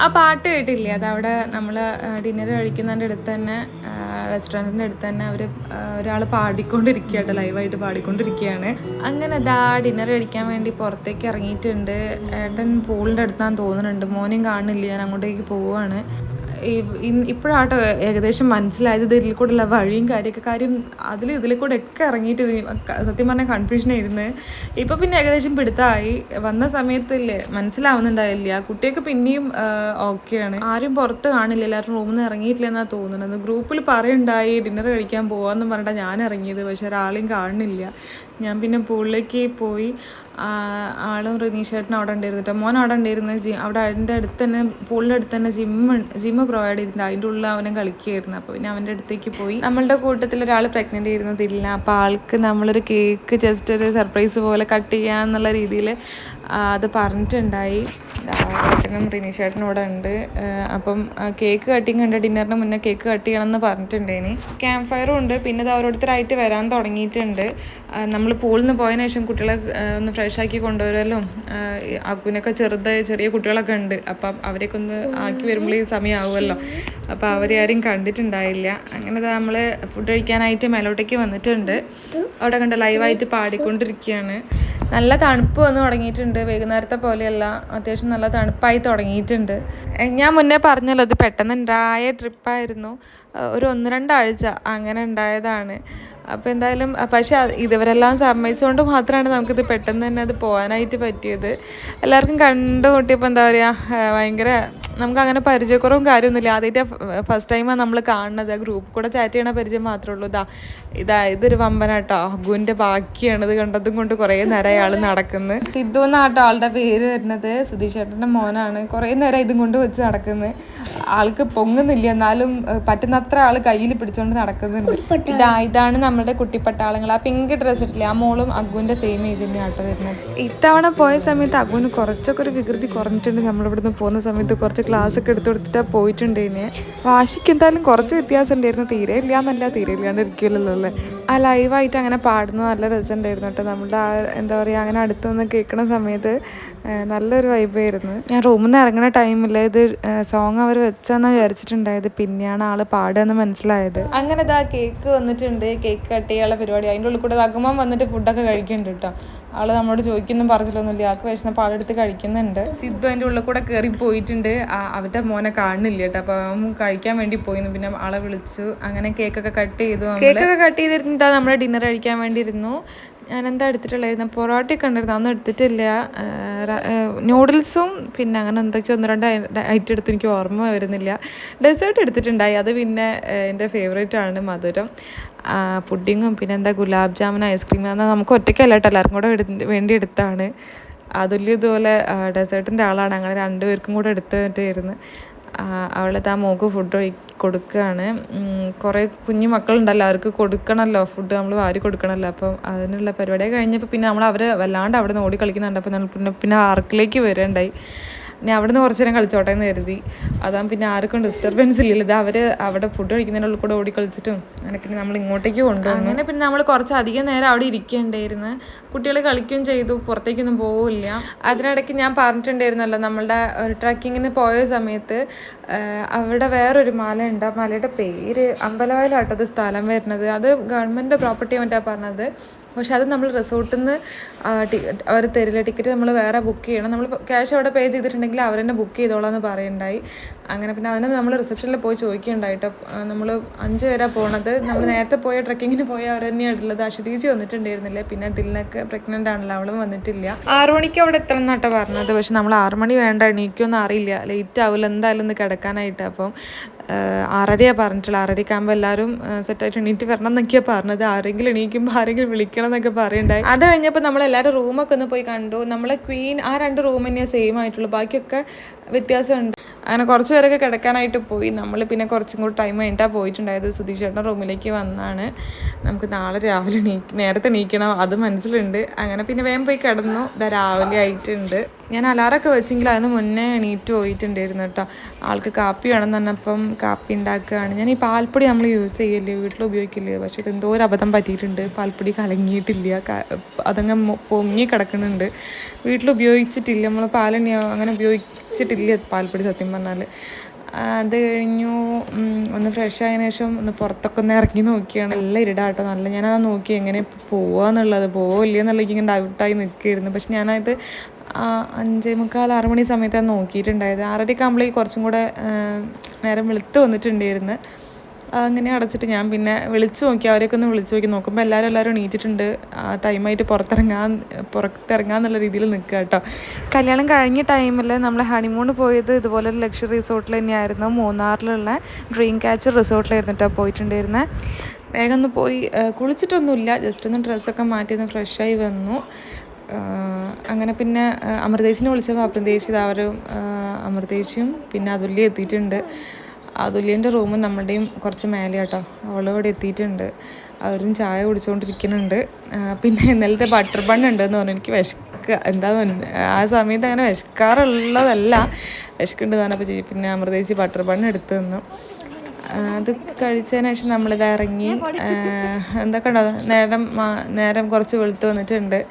ആ പാട്ട് കേട്ടില്ലേ, അതവിടെ നമ്മൾ ഡിന്നർ കഴിക്കുന്നതിൻ്റെ അടുത്ത് തന്നെ, റെസ്റ്റോറൻറ്റിൻ്റെ അടുത്ത് തന്നെ ഒരാൾ പാടിക്കൊണ്ടിരിക്കുക കേട്ടോ, ലൈവായിട്ട് പാടിക്കൊണ്ടിരിക്കുകയാണ്. അങ്ങനെ ഡിന്നർ കഴിക്കാൻ വേണ്ടി പുറത്തേക്ക് ഇറങ്ങിയിട്ടുണ്ട്. ഏട്ടൻ പൂളിൻ്റെ അടുത്താന്ന് തോന്നുന്നുണ്ട്, മോനെയും കാണുന്നില്ല. ഞാൻ അങ്ങോട്ടേക്ക് പോവുകയാണ്. ഇപ്പോഴാട്ടോ ഏകദേശം മനസ്സിലായത് ഇതിൽ കൂടെയുള്ള വഴിയും കാര്യം ഇതിൽ കൂടെ ഒക്കെ ഇറങ്ങിയിട്ട് സത്യം പറഞ്ഞാൽ കൺഫ്യൂഷനായിരുന്നു. ഇപ്പോൾ പിന്നെ ഏകദേശം പിടുത്തമായി. വന്ന സമയത്തില്ലേ മനസ്സിലാവുന്നുണ്ടായില്ല. കുട്ടിയൊക്കെ പിന്നെയും ഓക്കെയാണ്, ആരും പുറത്ത് കാണില്ല, എല്ലാവരും റൂമിൽ നിന്ന് ഇറങ്ങിയിട്ടില്ല എന്നാണ് തോന്നുന്നത്. ഗ്രൂപ്പിൽ പറയുണ്ടായി ഡിന്നർ കഴിക്കാൻ പോകാമെന്ന് പറഞ്ഞിട്ടാണ് ഞാൻ ഇറങ്ങിയത്, പക്ഷെ ഒരാളെയും കാണുന്നില്ല. ഞാൻ പിന്നെ പൂളിലേക്ക് പോയി. ആളും റിനീഷേട്ടനും അവിടെ ഉണ്ടായിരുന്നു കേട്ടോ, മോൻ അവിടെ ഉണ്ടായിരുന്നു. അവിടെ അതിൻ്റെ അടുത്ത് തന്നെ, പൂളിൻ്റെ അടുത്ത് തന്നെ ജിമ്മ് പ്രൊവൈഡ് ചെയ്തിട്ടുണ്ട്, അതിൻ്റെ ഉള്ളിൽ അവനെ കളിക്കുകയായിരുന്നു. അപ്പോൾ പിന്നെ അവൻ്റെ അടുത്തേക്ക് പോയി. നമ്മളുടെ കൂട്ടത്തിൽ ഒരാൾ പ്രഗ്നൻ്റ് ആയിരുന്നതില്ല, അപ്പോൾ ആൾക്ക് നമ്മളൊരു കേക്ക് ജസ്റ്റ് ഒരു സർപ്രൈസ് പോലെ കട്ട് ചെയ്യാന്നുള്ള രീതിയിൽ അത് പറഞ്ഞിട്ടുണ്ടായി. ഏട്ടനും റിനീഷേട്ടനും ഇവിടെ ഉണ്ട്. അപ്പം കേക്ക് കട്ടിങ് ഉണ്ട്, ഡിന്നറിന് മുന്നേ കേക്ക് കട്ട് ചെയ്യണമെന്ന് പറഞ്ഞിട്ടുണ്ടേനി. ക്യാമ്പ് ഫയറും ഉണ്ട്. പിന്നെ ഇത് ഓരോരുത്തരായിട്ട് വരാൻ തുടങ്ങിയിട്ടുണ്ട്. നമ്മൾ പൂളിൽ നിന്ന് പോയതിനു ശേഷം കുട്ടികളെ ഒന്ന് ഫ്രഷാക്കി കൊണ്ടുവരുമല്ലോ. അക്കുനൊക്കെ ചെറിയ കുട്ടികളൊക്കെ ഉണ്ട്, അപ്പം അവരെയൊക്കെ ഒന്ന് ആക്കി വരുമ്പോൾ ഈ സമയമാവുമല്ലോ. അപ്പോൾ അവരെ ആരും കണ്ടിട്ടുണ്ടായില്ല. അങ്ങനെ നമ്മൾ ഫുഡ് കഴിക്കാനായിട്ട് മേലോട്ടേക്ക് വന്നിട്ടുണ്ട്. അവിടെ കണ്ട് ലൈവായിട്ട് പാടിക്കൊണ്ടിരിക്കുകയാണ്. നല്ല തണുപ്പ് വന്ന് തുടങ്ങിയിട്ടുണ്ട്, വൈകുന്നേരത്തെ പോലെയല്ല, അത്യാവശ്യം നല്ല തണുപ്പായി തുടങ്ങിയിട്ടുണ്ട്. ഞാൻ മുന്നേ പറഞ്ഞല്ലോ, ഇത് പെട്ടെന്ന് ഉണ്ടായ ട്രിപ്പായിരുന്നു, ഒരു 1-2 ആഴ്ച അങ്ങനെ ഉണ്ടായതാണ്. അപ്പോൾ എന്തായാലും പക്ഷേ ഇവരെല്ലാം സമ്മതിച്ചുകൊണ്ട് മാത്രമാണ് നമുക്കിത് പെട്ടെന്ന് തന്നെ അത് പോകാനായിട്ട് പറ്റിയത്. എല്ലാവർക്കും കണ്ടുകൂട്ടിയപ്പോൾ എന്താ പറയുക, ഭയങ്കര നമുക്കങ്ങനെ പരിചയക്കുറവും കാര്യമൊന്നുമില്ല. ആദ്യമായിട്ട് ഫസ്റ്റ് ടൈമാണ് നമ്മൾ കാണുന്നത്. ഗ്രൂപ്പ് കൂടെ ചാറ്റ് ചെയ്യണ പരിചയം മാത്രമേ ഉള്ളൂ. ഇതൊരു വമ്പനാട്ടോ, അഗുവിൻ്റെ ബാക്കിയാണിത്. കണ്ടതും കൊണ്ട് കുറേ നേരം അയാൾ നടക്കുന്നത്. സിദ്ധു എന്നാട്ടോ ആളുടെ പേര് വരുന്നത്, സുധീഷ് ചേട്ടൻ്റെ മോനാണ്. കുറേ നേരം ഇതും കൊണ്ട് വെച്ച് നടക്കുന്നത്. ആൾക്ക് പൊങ്ങുന്നില്ല, എന്നാലും പറ്റുന്നത്ര ആൾ കയ്യിൽ പിടിച്ചുകൊണ്ട് നടക്കുന്നുണ്ട്. ഇതാണ് നമ്മുടെ കുട്ടിപ്പട്ടാളങ്ങൾ. ആ പിങ്ക് ഡ്രസ്സ് ഇട്ടില്ലേ, ആ മോളും അഗുവിൻ്റെ സെയിം ഏജ് തന്നെയാണ് ആട്ടോ വരുന്നത്. ഇത്തവണ പോയ സമയത്ത് അഗുവിന് കുറച്ചൊക്കെ ഒരു വികൃതി കുറഞ്ഞിട്ടുണ്ട്. നമ്മളിവിടുന്ന് പോകുന്ന സമയത്ത് കുറച്ച് ക്ലാസ് ഒക്കെ എടുത്ത് കൊടുത്തിട്ടാണ് പോയിട്ടുണ്ട്. വാശിക്ക് എന്തായാലും കുറച്ച് വ്യത്യാസം ഉണ്ടായിരുന്നു. തീരെ ഇല്ലാണ്ട് ഇരിക്കില്ലല്ലോ അല്ലേ. ആ ലൈവായിട്ട് അങ്ങനെ പാടുന്നത് നല്ല രസമുണ്ടായിരുന്നു കേട്ടോ. നമ്മുടെ എന്താ പറയുക, അങ്ങനെ അടുത്ത് നിന്ന് കേൾക്കുന്ന സമയത്ത് നല്ലൊരു വൈബായിരുന്നു. ഞാൻ റൂമിൽ നിന്ന് ഇറങ്ങുന്ന ടൈമിൽ ഇത് സോങ് അവർ വെച്ചാന്ന് വിചാരിച്ചിട്ടുണ്ടായത്, പിന്നെയാണ് ആൾ പാടുകയെന്ന് മനസ്സിലായത്. അങ്ങനെ കേക്ക് വന്നിട്ടുണ്ട്, കേക്ക് കട്ട് ചെയ്യാനുള്ള പരിപാടി. അതിൻ്റെ ഉള്ളിൽ കൂടെ അകുമ്പം വന്നിട്ട് ഫുഡൊക്കെ കഴിക്കുന്നുണ്ട് കേട്ടോ. ആൾ നമ്മളോട് ചോദിക്കൊന്നും പറഞ്ഞില്ലൊന്നുമില്ല. ആൾക്ക് വിശന്നപ്പോൾ ആളെടുത്ത് കഴിക്കുന്നുണ്ട്. സിദ്ധു അതിൻ്റെ ഉള്ളിൽ കൂടെ കയറി പോയിട്ടുണ്ട്. അവരുടെ മോനെ കാണുന്നില്ല കേട്ടോ. അപ്പോൾ അവൻ കഴിക്കാൻ വേണ്ടി പോയിരുന്നു. പിന്നെ ആളെ വിളിച്ചു. അങ്ങനെ കേക്കൊക്കെ കട്ട് ചെയ്തു. കേക്കൊക്കെ കട്ട് ചെയ്തിരുന്നിട്ടാ നമ്മുടെ ഡിന്നർ കഴിക്കാൻ വേണ്ടി ഇരുന്നു. ഞാനെന്താ എടുത്തിട്ടുള്ളായിരുന്നു, പൊറോട്ടയൊക്കെ ഉണ്ടായിരുന്നു, അതൊന്നും എടുത്തിട്ടില്ല. നൂഡിൽസും പിന്നെ അങ്ങനെ എന്തൊക്കെയോ 1-2 ഐറ്റം എടുത്ത് എനിക്ക് ഓർമ്മ വരുന്നില്ല. ഡെസേർട്ട് എടുത്തിട്ടുണ്ടായി, അത് പിന്നെ എൻ്റെ ഫേവറേറ്റ് ആണ്, മധുരം. പുഡിങ്ങും പിന്നെ എന്താ ഗുലാബ് ജാമുൻ, ഐസ്ക്രീം. എന്നാൽ നമുക്ക് ഒറ്റയ്ക്കല്ല കേട്ടോ, എല്ലാവർക്കും കൂടെ വേണ്ടി എടുത്താണ്. അതുല്യ ഇതുപോലെ ഡെസേർട്ടിൻ്റെ ആളാണ്. അങ്ങനെ 2 പേർക്കും കൂടെ എടുത്തിട്ടായിരുന്നു. അവളത് ആ മോക്ക് ഫുഡ് കൊടുക്കുകയാണ്. കുറേ കുഞ്ഞു മക്കളുണ്ടല്ലോ, അവർക്ക് കൊടുക്കണമല്ലോ ഫുഡ്, നമ്മൾ വാരി കൊടുക്കണമല്ലോ. അപ്പം അതിനുള്ള പരിപാടിയൊക്കെ കഴിഞ്ഞപ്പോൾ പിന്നെ അവർ വല്ലാണ്ട് അവിടെ നിന്ന് ഓടി കളിക്കുന്നുണ്ട്. അപ്പോൾ നമ്മൾ പിന്നെ ആർക്കിലേക്ക് വരേണ്ടായി. ഇനി അവിടെ നിന്ന് കുറച്ച് നേരം കളിച്ചോട്ടെ എന്ന് കരുതി. അതാകുമ്പോൾ പിന്നെ ആർക്കും ഡിസ്റ്റർബൻസ് ഇല്ലല്ലോ. ഇത് അവർ അവിടെ ഫുഡ് കഴിക്കുന്നതിനുള്ളിൽ കൂടെ ഓടി കളിച്ചിട്ടും അങ്ങനെ പിന്നെ നമ്മൾ ഇങ്ങോട്ടേക്ക് കൊണ്ടുപോകും. അങ്ങനെ പിന്നെ നമ്മൾ കുറച്ചധികം നേരം അവിടെ ഇരിക്കേണ്ടായിരുന്നു. കുട്ടികൾ കളിക്കുകയും ചെയ്തു, പുറത്തേക്കൊന്നും പോവില്ല. അതിനിടയ്ക്ക് ഞാൻ പറഞ്ഞിട്ടുണ്ടായിരുന്നല്ലോ, നമ്മളുടെ ട്രക്കിങ്ങിന് പോയ സമയത്ത് അവിടെ വേറൊരു മല ഉണ്ട്. ആ മലയുടെ പേര് അമ്പലവയലാട്ടത് സ്ഥലം വരുന്നത്. അത് ഗവൺമെൻറ് പ്രോപ്പർട്ടി മറ്റാ പറഞ്ഞത്. പക്ഷെ അത് നമ്മൾ റിസോർട്ടിൽ നിന്ന് അവർ തരില്ല. ടിക്കറ്റ് നമ്മൾ വേറെ ബുക്ക് ചെയ്യണം. നമ്മൾ ക്യാഷ് അവിടെ പേ ചെയ്തിട്ടുണ്ടെങ്കിൽ അവർ തന്നെ ബുക്ക് ചെയ്തോളാം എന്ന് പറയുണ്ടായി. അങ്ങനെ പിന്നെ അതിന് നമ്മൾ റിസപ്ഷനിൽ പോയി ചോദിക്കുകയുണ്ടായിട്ടോ. നമ്മൾ 5 പേരാണ് പോണത്. നമ്മൾ നേരത്തെ പോയ ട്രക്കിങ്ങിന് പോയ അവർ തന്നെയാണ് ഉള്ളത്. അശ്വതീജി വന്നിട്ടുണ്ടായിരുന്നില്ല. പിന്നെ ദിലിനൊക്കെ പ്രഗ്നൻ്റ് ആണല്ലോ, അവളും വന്നിട്ടില്ല. 6 മണിക്ക് അവിടെ എത്തണം എന്നാട്ടോ പറഞ്ഞത്. പക്ഷെ നമ്മൾ 6 മണി വേണ്ട, എണീക്കുമെന്ന് അറിയില്ല, ലേറ്റ് ആവില്ല എന്തായാലും ഒന്ന് കിടക്കാനായിട്ട്. അപ്പം 6:30 പറഞ്ഞിട്ടുള്ളത്. 6:30 എല്ലാവരും സെറ്റായിട്ട് എണീറ്റ് വരണം എന്നൊക്കെയാണ് പറഞ്ഞത്. ആരെങ്കിലും എണീക്കുമ്പോൾ ആരെങ്കിലും വിളിക്കണം എന്നൊക്കെ പറയുണ്ടായി. അത് കഴിഞ്ഞപ്പോൾ നമ്മളെല്ലാവരും റൂമൊക്കെ ഒന്ന് പോയി കണ്ടു. നമ്മളെ ക്വീൻ ആ 2 റൂം തന്നെയാണ് സെയിം ആയിട്ടുള്ളൂ, ബാക്കിയൊക്കെ വ്യത്യാസമുണ്ട്. അങ്ങനെ കുറച്ച് പേരൊക്കെ കിടക്കാനായിട്ട് പോയി. നമ്മൾ പിന്നെ കുറച്ചും കൂടി ടൈം കഴിഞ്ഞിട്ടാണ് പോയിട്ടുണ്ടായത്. സുധീഷ് ചേട്ടൻ റൂമിലേക്ക് വന്നാണ്. നമുക്ക് നാളെ രാവിലെ നേരത്തെ എണീക്കണം, അത് മനസ്സിലുണ്ട്. അങ്ങനെ പിന്നെ വേഗം പോയി കിടന്നു. രാവിലെ ആയിട്ടുണ്ട്. ഞാൻ അലാറൊക്കെ വെച്ചെങ്കിൽ അതിന് മുന്നേ എണീറ്റ് പോയിട്ടുണ്ടായിരുന്നു കേട്ടോ. ആൾക്ക് കാപ്പി വേണമെന്ന് പറഞ്ഞപ്പം കാപ്പി ഉണ്ടാക്കുകയാണ്. ഞാൻ ഈ പാൽപ്പൊടി നമ്മൾ യൂസ് ചെയ്യില്ലേ, വീട്ടിൽ ഉപയോഗിക്കില്ലേ. പക്ഷേ ഇത് എന്തോ ഒരു അബദ്ധം പറ്റിയിട്ടുണ്ട്, പാൽപ്പൊടി കലങ്ങിയിട്ടില്ല, അതങ്ങ് പൊങ്ങി കിടക്കുന്നുണ്ട്. വീട്ടിൽ ഉപയോഗിച്ചിട്ടില്ല, നമ്മൾ പാലെണ്ണ അങ്ങനെ ഉപയോഗിച്ചിട്ടില്ല പാൽപ്പൊടി സത്യം പറഞ്ഞാൽ. അത് കഴിഞ്ഞു ഒന്ന് ഫ്രഷ് ആയതിനു ശേഷം ഒന്ന് പുറത്തൊക്കെ ഒന്ന് ഇറങ്ങി നോക്കിയാണ്. നല്ല ഇരുടാട്ടോ, നല്ല. ഞാനത് നോക്കി എങ്ങനെ പോവാന്നുള്ളത്, പോവില്ല എന്നുള്ളത് ഇങ്ങനെ ഡൗട്ടായി നിൽക്കുകയായിരുന്നു. പക്ഷെ ഞാനത് 5:45, 6 മണി സമയത്താണ് നോക്കിയിട്ടുണ്ടായത്. 6:30 ആകുമ്പോഴേക്ക് കുറച്ചും കൂടെ നേരം വെളുത്ത് വന്നിട്ടുണ്ടായിരുന്നു. അങ്ങനെ അടച്ചിട്ട് ഞാൻ പിന്നെ വിളിച്ചു നോക്കി, അവരെയൊക്കെ ഒന്ന് വിളിച്ചു നോക്കി. നോക്കുമ്പോൾ എല്ലാവരും എണീറ്റിട്ടുണ്ട്. ടൈമായിട്ട് പുറത്തിറങ്ങാന്നുള്ള രീതിയിൽ നിൽക്കുക കേട്ടോ. കല്യാണം കഴിഞ്ഞ ടൈമിൽ നമ്മൾ ഹണിമൂൺ പോയത് ഇതുപോലെ ഒരു ലക്ഷറി റിസോർട്ടിൽ തന്നെയായിരുന്നു. മൂന്നാറിലുള്ള ഡ്രീം ക്യാച്ചർ റിസോർട്ടിലായിരുന്നു കേട്ടോ പോയിട്ടുണ്ടായിരുന്നത്. വേഗം ഒന്ന് പോയി കുളിച്ചിട്ടൊന്നുമില്ല, ജസ്റ്റ് ഒന്ന് ഡ്രസ്സൊക്കെ മാറ്റി ഒന്ന് ഫ്രഷായി വന്നു. അങ്ങനെ പിന്നെ അമൃതേശിനെ വിളിച്ചപ്പോൾ അമൃതേശിയും പിന്നെ അതുല്യ എത്തിയിട്ടുണ്ട്. അതുല്യൻ്റെ റൂമും നമ്മുടെയും കുറച്ച് മേലെ കേട്ടോ. അവളിവിടെ എത്തിയിട്ടുണ്ട്. അവരും ചായ കുടിച്ചുകൊണ്ടിരിക്കുന്നുണ്ട്. പിന്നെ ഇന്നലത്തെ ബട്ടർ ബൺ ഉണ്ടെന്ന് പറഞ്ഞു. എനിക്ക് എന്താന്ന് ആ സമയത്ത് അങ്ങനെ വിശക്കാറുള്ളതല്ല, വിശക്കുണ്ട് പറഞ്ഞപ്പോൾ പിന്നെ അമൃതേശി ബട്ടർ ബൺ എടുത്തു തന്നു. അത് കഴിച്ചതിന് ശേഷം നമ്മളിത് ഇറങ്ങി. എന്തൊക്കെ ഉണ്ടോ, നേരം കുറച്ച് വെളുത്ത് വന്നിട്ടുണ്ട്.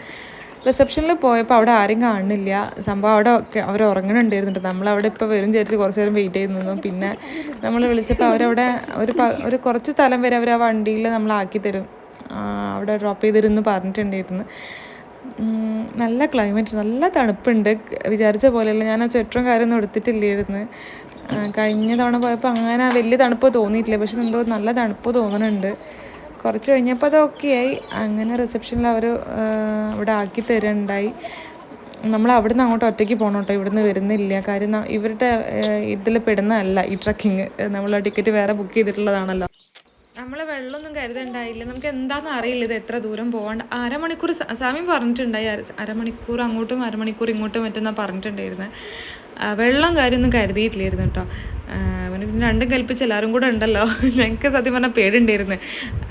റിസപ്ഷനിൽ പോയപ്പോൾ അവിടെ ആരും കാണുന്നില്ല. സംഭവം അവിടെ ഒക്കെ അവർ ഉറങ്ങണുണ്ടായിരുന്നുണ്ട്. നമ്മളവിടെ ഇപ്പോൾ വരും വിചാരിച്ച് കുറച്ച് നേരം വെയിറ്റ് ചെയ്ത് നിന്നു. പിന്നെ നമ്മൾ വിളിച്ചപ്പോൾ അവരവിടെ ഒരു കുറച്ച് സ്ഥലം വരെ അവർ ആ വണ്ടിയിൽ നമ്മളാക്കി തരും, അവിടെ ഡ്രോപ്പ് ചെയ്തിരുന്നു പറഞ്ഞിട്ടുണ്ടായിരുന്നു. നല്ല ക്ലൈമറ്റ്, നല്ല തണുപ്പുണ്ട്. വിചാരിച്ച പോലെയല്ല. ഞാൻ ആ സ്വെറ്ററും കാര്യമൊന്നും എടുത്തിട്ടില്ലായിരുന്നു. കഴിഞ്ഞ തവണ പോയപ്പോൾ അങ്ങനെ വലിയ തണുപ്പ് തോന്നിയിട്ടില്ല, പക്ഷെ എന്തോ നല്ല തണുപ്പ് തോന്നുന്നുണ്ട്. കുറച്ച് കഴിഞ്ഞപ്പോൾ അത് ഓക്കെ ആയി. അങ്ങനെ റിസപ്ഷനിൽ അവർ ഇവിടെ ആക്കി തരുന്നുണ്ടായി. നമ്മൾ അവിടെ നിന്ന് അങ്ങോട്ട് ഒറ്റയ്ക്ക് പോകണം കേട്ടോ, ഇവിടുന്ന് വരുന്നില്ല. കാര്യം ഇവരുടെ ഇതിൽ പെടുന്നതല്ല ഈ ട്രക്കിങ്. നമ്മൾ ടിക്കറ്റ് വേറെ ബുക്ക് ചെയ്തിട്ടുള്ളതാണല്ലോ. നമ്മൾ വെള്ളമൊന്നും കരുതണ്ടായില്ല. നമുക്ക് എന്താണെന്ന് അറിയില്ല ഇത് എത്ര ദൂരം പോകാണ്ട്. 1/2 മണിക്കൂർ സമയം പറഞ്ഞിട്ടുണ്ടായി. 1/2 മണിക്കൂർ അങ്ങോട്ടും 1/2 മണിക്കൂർ ഇങ്ങോട്ടും മറ്റെന്നാണ് പറഞ്ഞിട്ടുണ്ടായിരുന്നത്. വെള്ളം കാര്യമൊന്നും കരുതിയിട്ടില്ലായിരുന്നു കേട്ടോ. പിന്നെ രണ്ടും കൽപ്പിച്ച് എല്ലാവരും കൂടെ ഉണ്ടല്ലോ. ഞങ്ങൾക്ക് സത്യം പറഞ്ഞാൽ പേടിയുണ്ടായിരുന്നു,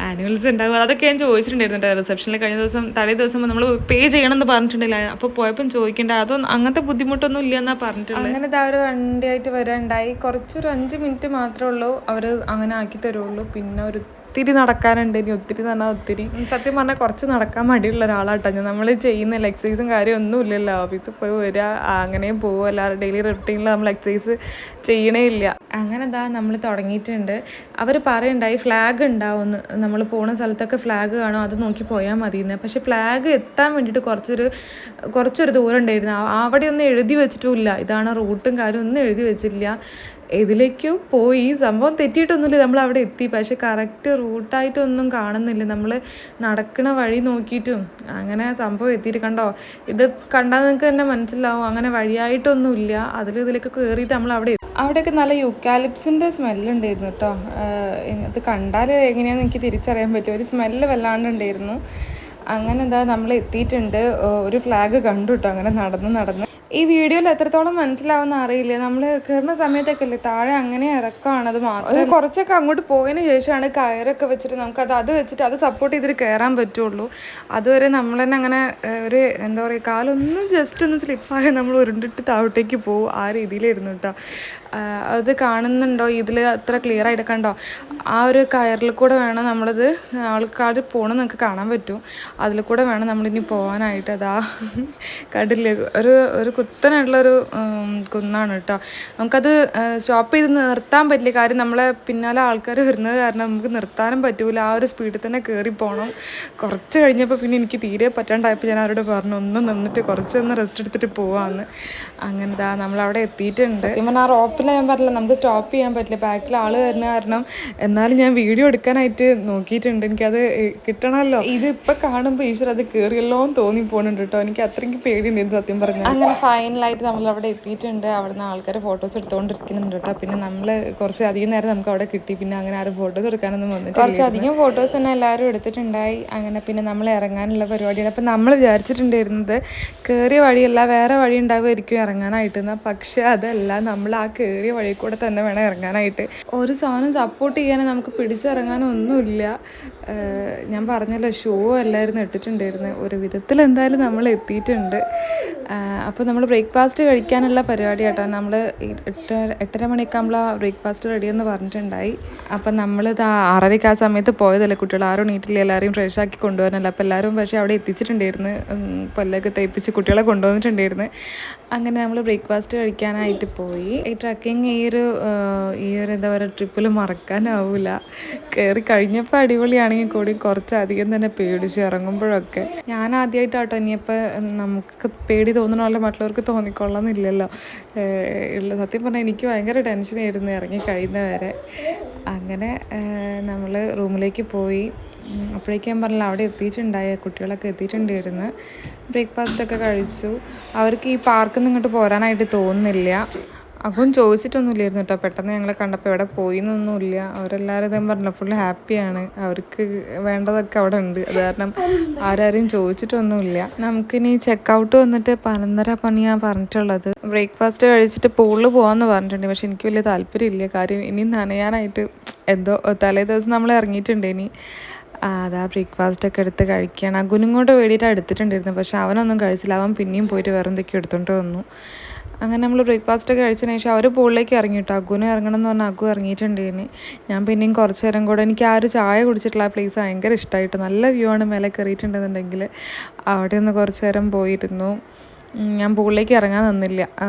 ആനിമൽസ് ഉണ്ടാകും. അതൊക്കെ ഞാൻ ചോദിച്ചിട്ടുണ്ടായിരുന്നു റിസപ്ഷനിൽ. തലേ ദിവസം നമ്മൾ പേ ചെയ്യണമെന്ന് പറഞ്ഞിട്ടുണ്ടല്ലോ. അപ്പോൾ പോയപ്പം ചോദിക്കേണ്ട, അതൊന്നും അങ്ങനത്തെ ബുദ്ധിമുട്ടൊന്നും ഇല്ല എന്നാണ് പറഞ്ഞിട്ടുള്ളത്. അങ്ങനെ അവർ വണ്ടിയായിട്ട് വരാനുണ്ടായി. കുറച്ചൊരു 5 മിനിറ്റ് മാത്രമേ ഉള്ളൂ അവർ അങ്ങനെ ആക്കി തരുള്ളൂ. പിന്നെ ഒരു ഒത്തിരി നടക്കാനുണ്ട്, ഇനി ഒത്തിരി എന്ന് പറഞ്ഞാൽ ഒത്തിരി. സത്യം പറഞ്ഞാൽ കുറച്ച് നടക്കാൻ മടിയുള്ള ഒരാളാട്ടോ ഞാൻ. നമ്മൾ ചെയ്യുന്നില്ല എക്സസൈസും കാര്യമൊന്നും ഇല്ലല്ലോ, ഓഫീസിൽ പോയി വരിക അങ്ങനെയും പോകും, എല്ലാവരും ഡെയിലി റൊട്ടീനിൽ നമ്മൾ എക്സസൈസ് ചെയ്യണേ ഇല്ല. അങ്ങനെ എന്താ നമ്മൾ തുടങ്ങിയിട്ടുണ്ട്. അവർ പറയുണ്ടായി ഫ്ലാഗ് ഉണ്ടാവുമെന്ന്, നമ്മൾ പോകുന്ന സ്ഥലത്തൊക്കെ ഫ്ലാഗ് കാണും, അത് നോക്കി പോയാൽ മതിയെന്ന്. പക്ഷേ ഫ്ലാഗ് എത്താൻ വേണ്ടിയിട്ട് കുറച്ചൊരു ദൂരം ഉണ്ടായിരുന്നു. അവിടെ ഒന്നും എഴുതി വെച്ചിട്ടുമില്ല, ഇതാണ് റൂട്ടും കാര്യം ഒന്നും എഴുതി വെച്ചിട്ടില്ല. ഇതിലേക്കോ പോയി, സംഭവം തെറ്റിയിട്ടൊന്നുമില്ല, നമ്മൾ അവിടെ എത്തി. പക്ഷെ കറക്റ്റ് റൂട്ടായിട്ടൊന്നും കാണുന്നില്ല. നമ്മൾ നടക്കണ വഴി നോക്കിയിട്ടും അങ്ങനെ സംഭവം എത്തിയിട്ട് കണ്ടോ, ഇത് കണ്ടാൽ നിങ്ങൾക്ക് തന്നെ മനസ്സിലാവും അങ്ങനെ വഴിയായിട്ടൊന്നുമില്ല. ഇതിലേക്ക് കയറിയിട്ട് നമ്മൾ അവിടെയൊക്കെ നല്ല യൂക്കാലിപ്സിൻ്റെ സ്മെല്ലുണ്ടായിരുന്നു കേട്ടോ. ഇത് കണ്ടാൽ എങ്ങനെയാണെന്ന് എനിക്ക് തിരിച്ചറിയാൻ പറ്റും, ഒരു സ്മെല്ല് വല്ലാണ്ടുണ്ടായിരുന്നു. അങ്ങനെ എന്താ നമ്മൾ എത്തിയിട്ടുണ്ട്. ഒരു ഫ്ലാഗ് കണ്ടു കേട്ടോ അങ്ങനെ നടന്ന്. ഈ വീഡിയോയിൽ എത്രത്തോളം മനസ്സിലാവുമെന്ന് അറിയില്ല. നമ്മൾ കയറുന്ന സമയത്തൊക്കെ അല്ലേ താഴെ അങ്ങനെ ഇറക്കമാണ്, അത് മാത്രം കുറച്ചൊക്കെ അങ്ങോട്ട് പോയതിന് ശേഷമാണ് കയറൊക്കെ വെച്ചിട്ട് അത് വെച്ചിട്ട് അത് സപ്പോർട്ട് ചെയ്തിട്ട് കയറാൻ പറ്റുള്ളൂ. അതുവരെ നമ്മൾ തന്നെ അങ്ങനെ ഒരു എന്താ പറയുക, കാലൊന്നും ജസ്റ്റ് ഒന്ന് സ്ലിപ്പായാൽ നമ്മൾ ഉരുണ്ടിട്ട് താഴോട്ടേക്ക് പോകും, ആ രീതിയിലായിരുന്നു കേട്ടോ. അത് കാണുന്നുണ്ടോ, ഇതിൽ അത്ര ക്ലിയർ ആയിട്ട് കണ്ടോ, ആ ഒരു കയറിൽ കൂടെ വേണം നമ്മളത്, ആൾക്കാർ പോകണം നിങ്ങൾക്ക് കാണാൻ പറ്റും, അതിൽ കൂടെ വേണം നമ്മളിനി പോകാനായിട്ട്. അതാ കണ്ടില്ലേ, ഒരു കുത്തനായിട്ടുള്ളൊരു കുന്നാണ് കേട്ടോ. നമുക്കത് സ്റ്റോപ്പ് ചെയ്ത് നിർത്താൻ പറ്റില്ല, കാര്യം നമ്മളെ പിന്നാലെ ആൾക്കാർ വരുന്നത് കാരണം നമുക്ക് നിർത്താനും പറ്റൂല, ആ ഒരു സ്പീഡിൽ തന്നെ കയറി പോകണം. കുറച്ച് കഴിഞ്ഞപ്പോൾ പിന്നെ എനിക്ക് തീരെ പറ്റാണ്ടായപ്പോൾ ഞാൻ അവരോട് പറഞ്ഞു ഒന്ന് നിന്നിട്ട് കുറച്ചൊന്ന് റെസ്റ്റ് എടുത്തിട്ട് പോവാമെന്ന്. അങ്ങനെ നമ്മളവിടെ എത്തിയിട്ടുണ്ട്. ഇവൻ ആ റോപ്പിൽ ഞാൻ പറഞ്ഞില്ല നമുക്ക് സ്റ്റോപ്പ് ചെയ്യാൻ പറ്റില്ല, ബാക്കിൽ ആൾ വരുന്ന കാരണം. എന്നാലും ഞാൻ വീഡിയോ എടുക്കാനായിട്ട് നോക്കിയിട്ടുണ്ട്, എനിക്കത് കിട്ടണമല്ലോ. ഇതിപ്പോൾ കാണുമ്പോൾ ഈശ്വര അത് കയറിയല്ലോ എന്ന് തോന്നിപ്പോണുണ്ട് കേട്ടോ. എനിക്ക് അത്രയ്ക്ക് പേടിയുണ്ടായിരുന്നു സത്യം പറഞ്ഞു. അങ്ങനെ ഫൈനലായിട്ട് നമ്മളവിടെ എത്തിയിട്ടുണ്ട്. അവിടുന്ന് ആൾക്കാർ ഫോട്ടോസ് എടുത്തുകൊണ്ടിരിക്കുന്നുണ്ട് കേട്ടോ. പിന്നെ നമ്മൾ കുറച്ച് അധികം നേരം നമുക്ക് അവിടെ കിട്ടി, പിന്നെ അങ്ങനെ ആരും ഫോട്ടോസ് എടുക്കാനൊന്നും വന്നിട്ട് കുറച്ചധികം ഫോട്ടോസ് തന്നെ എല്ലാവരും എടുത്തിട്ടുണ്ടായി. അങ്ങനെ പിന്നെ നമ്മൾ ഇറങ്ങാനുള്ള പരിപാടിയാണ്. അപ്പം നമ്മൾ വിചാരിച്ചിട്ടുണ്ടായിരുന്നത് കയറിയ വഴിയല്ല വേറെ വഴി ഉണ്ടാവുമായിരിക്കും ഇറങ്ങാനായിട്ടെന്ന്. പക്ഷേ അതല്ല, നമ്മൾ ആ കയറിയ വഴി കൂടെ തന്നെ വേണം ഇറങ്ങാനായിട്ട്. ഒരു സാധനം സപ്പോർട്ട് ചെയ്യാനും നമുക്ക് പിടിച്ചിറങ്ങാനും ഒന്നുമില്ല. ഞാൻ പറഞ്ഞല്ലോ ഷൂ എല്ലാവരും ഇട്ടിട്ടുണ്ടായിരുന്നു. ഒരു വിധത്തിൽ എന്തായാലും നമ്മൾ എത്തിയിട്ടുണ്ട്. അപ്പോൾ നമ്മൾ ബ്രേക്ക്ഫാസ്റ്റ് കഴിക്കാനുള്ള പരിപാടി കേട്ടോ. നമ്മൾ 8:30 മണിയൊക്കെ നമ്മൾ ആ ബ്രേക്ക്ഫാസ്റ്റ് റെഡിയെന്ന് പറഞ്ഞിട്ടുണ്ടായി. അപ്പം നമ്മളിത് 6:30 ആ സമയത്ത് പോയതല്ലേ, കുട്ടികൾ ആരും നീറ്റില്ല, എല്ലാവരെയും ഫ്രഷ് ആക്കി കൊണ്ടുപോകാനല്ല. അപ്പോൾ എല്ലാവരും പക്ഷേ അവിടെ എത്തിച്ചിട്ടുണ്ടായിരുന്നു, പല്ലൊക്കെ തേപ്പിച്ച് കുട്ടികളെ കൊണ്ടുവന്നിട്ടുണ്ടായിരുന്നു. അങ്ങനെ നമ്മൾ ബ്രേക്ക്ഫാസ്റ്റ് കഴിക്കാനായിട്ട് പോയി. ഈ ട്രക്കിങ് ഈ ഒരു എന്താ പറയുക ട്രിപ്പിൽ മറക്കാനാവില്ല. കയറി കഴിഞ്ഞപ്പോൾ അടിപൊളിയാണെങ്കിൽ കൂടി കുറച്ചധികം തന്നെ പേടിച്ച് ഇറങ്ങുമ്പോഴൊക്കെ. ഞാൻ ആദ്യമായിട്ടാട്ടോ, ഇനിയിപ്പോൾ നമുക്ക് പേടി തോന്നണ പോലെ മറ്റുള്ളവർക്ക് തോന്നിക്കൊള്ളാമെന്നില്ലല്ലോ. സത്യം പറഞ്ഞാൽ എനിക്ക് ഭയങ്കര ടെൻഷനായിരുന്നു ഇറങ്ങി കഴിയുന്നവരെ. അങ്ങനെ നമ്മൾ റൂമിലേക്ക് പോയി. അപ്പോഴേക്കും ഞാൻ പറഞ്ഞില്ല അവിടെ എത്തിയിട്ടുണ്ടായ കുട്ടികളൊക്കെ എത്തിയിട്ടുണ്ടായിരുന്നു. ബ്രേക്ക്ഫാസ്റ്റൊക്കെ കഴിച്ചു. അവർക്ക് ഈ പാർക്കിൽ നിന്ന് ഇങ്ങോട്ട് പോരാനായിട്ട് തോന്നുന്നില്ല. അപ്പം ചോദിച്ചിട്ടൊന്നുമില്ലായിരുന്നു കേട്ടോ. പെട്ടെന്ന് ഞങ്ങൾ കണ്ടപ്പോൾ എവിടെ പോയി എന്നൊന്നുമില്ല. അവരെല്ലാവരും ഇതും പറഞ്ഞില്ല ഫുൾ ഹാപ്പിയാണ്, അവർക്ക് വേണ്ടതൊക്കെ അവിടെ ഉണ്ട്. അത് കാരണം ആരും ചോദിച്ചിട്ടൊന്നുമില്ല. നമുക്കിനി ചെക്കൗട്ട് വന്നിട്ട് 11:30 പണിയാണ് പറഞ്ഞിട്ടുള്ളത്. ബ്രേക്ക്ഫാസ്റ്റ് കഴിച്ചിട്ട് പൂളിൽ പോകാമെന്ന് പറഞ്ഞിട്ടുണ്ട്. പക്ഷെ എനിക്ക് വലിയ താല്പര്യമില്ല, കാര്യം ഇനി നനയാനായിട്ട് എന്തോ തലേ ദിവസം നമ്മൾ ഇറങ്ങിയിട്ടുണ്ട്. ഇനി അതാ ബ്രേക്ക്ഫാസ്റ്റൊക്കെ എടുത്ത് കഴിക്കുകയാണ്. അഗുനും കൊണ്ട് വേണ്ടിയിട്ടാണ് എടുത്തിട്ടുണ്ടായിരുന്നു, പക്ഷെ അവനൊന്നും കഴിച്ചില്ല. അവൻ പിന്നെയും പോയിട്ട് വേറെ എന്തൊക്കെയോ എടുത്തോണ്ട് വന്നു. അങ്ങനെ നമ്മൾ ബ്രേക്ക്ഫാസ്റ്റൊക്കെ കഴിച്ചതിന് ശേഷം അവർ പൂളിലേക്ക് ഇറങ്ങി കേട്ടോ. അഗുനും ഇറങ്ങണം എന്ന് പറഞ്ഞാൽ അഗു ഇറങ്ങിയിട്ടുണ്ടേന്. ഞാൻ പിന്നെയും കുറച്ച് നേരം കൂടെ, എനിക്ക് ആ ഒരു ചായ കുടിച്ചിട്ടുള്ള ആ പ്ലേസ് ഭയങ്കര ഇഷ്ടമായിട്ട്. നല്ല വ്യൂ ആണ് മേലെ കയറിയിട്ടുണ്ടെന്നുണ്ടെങ്കിൽ. അവിടെ ഒന്ന് കുറച്ച് നേരം പോയിരുന്നു. ഞാൻ പൂളിലേക്ക് ഇറങ്ങാൻ നിന്നില്ല,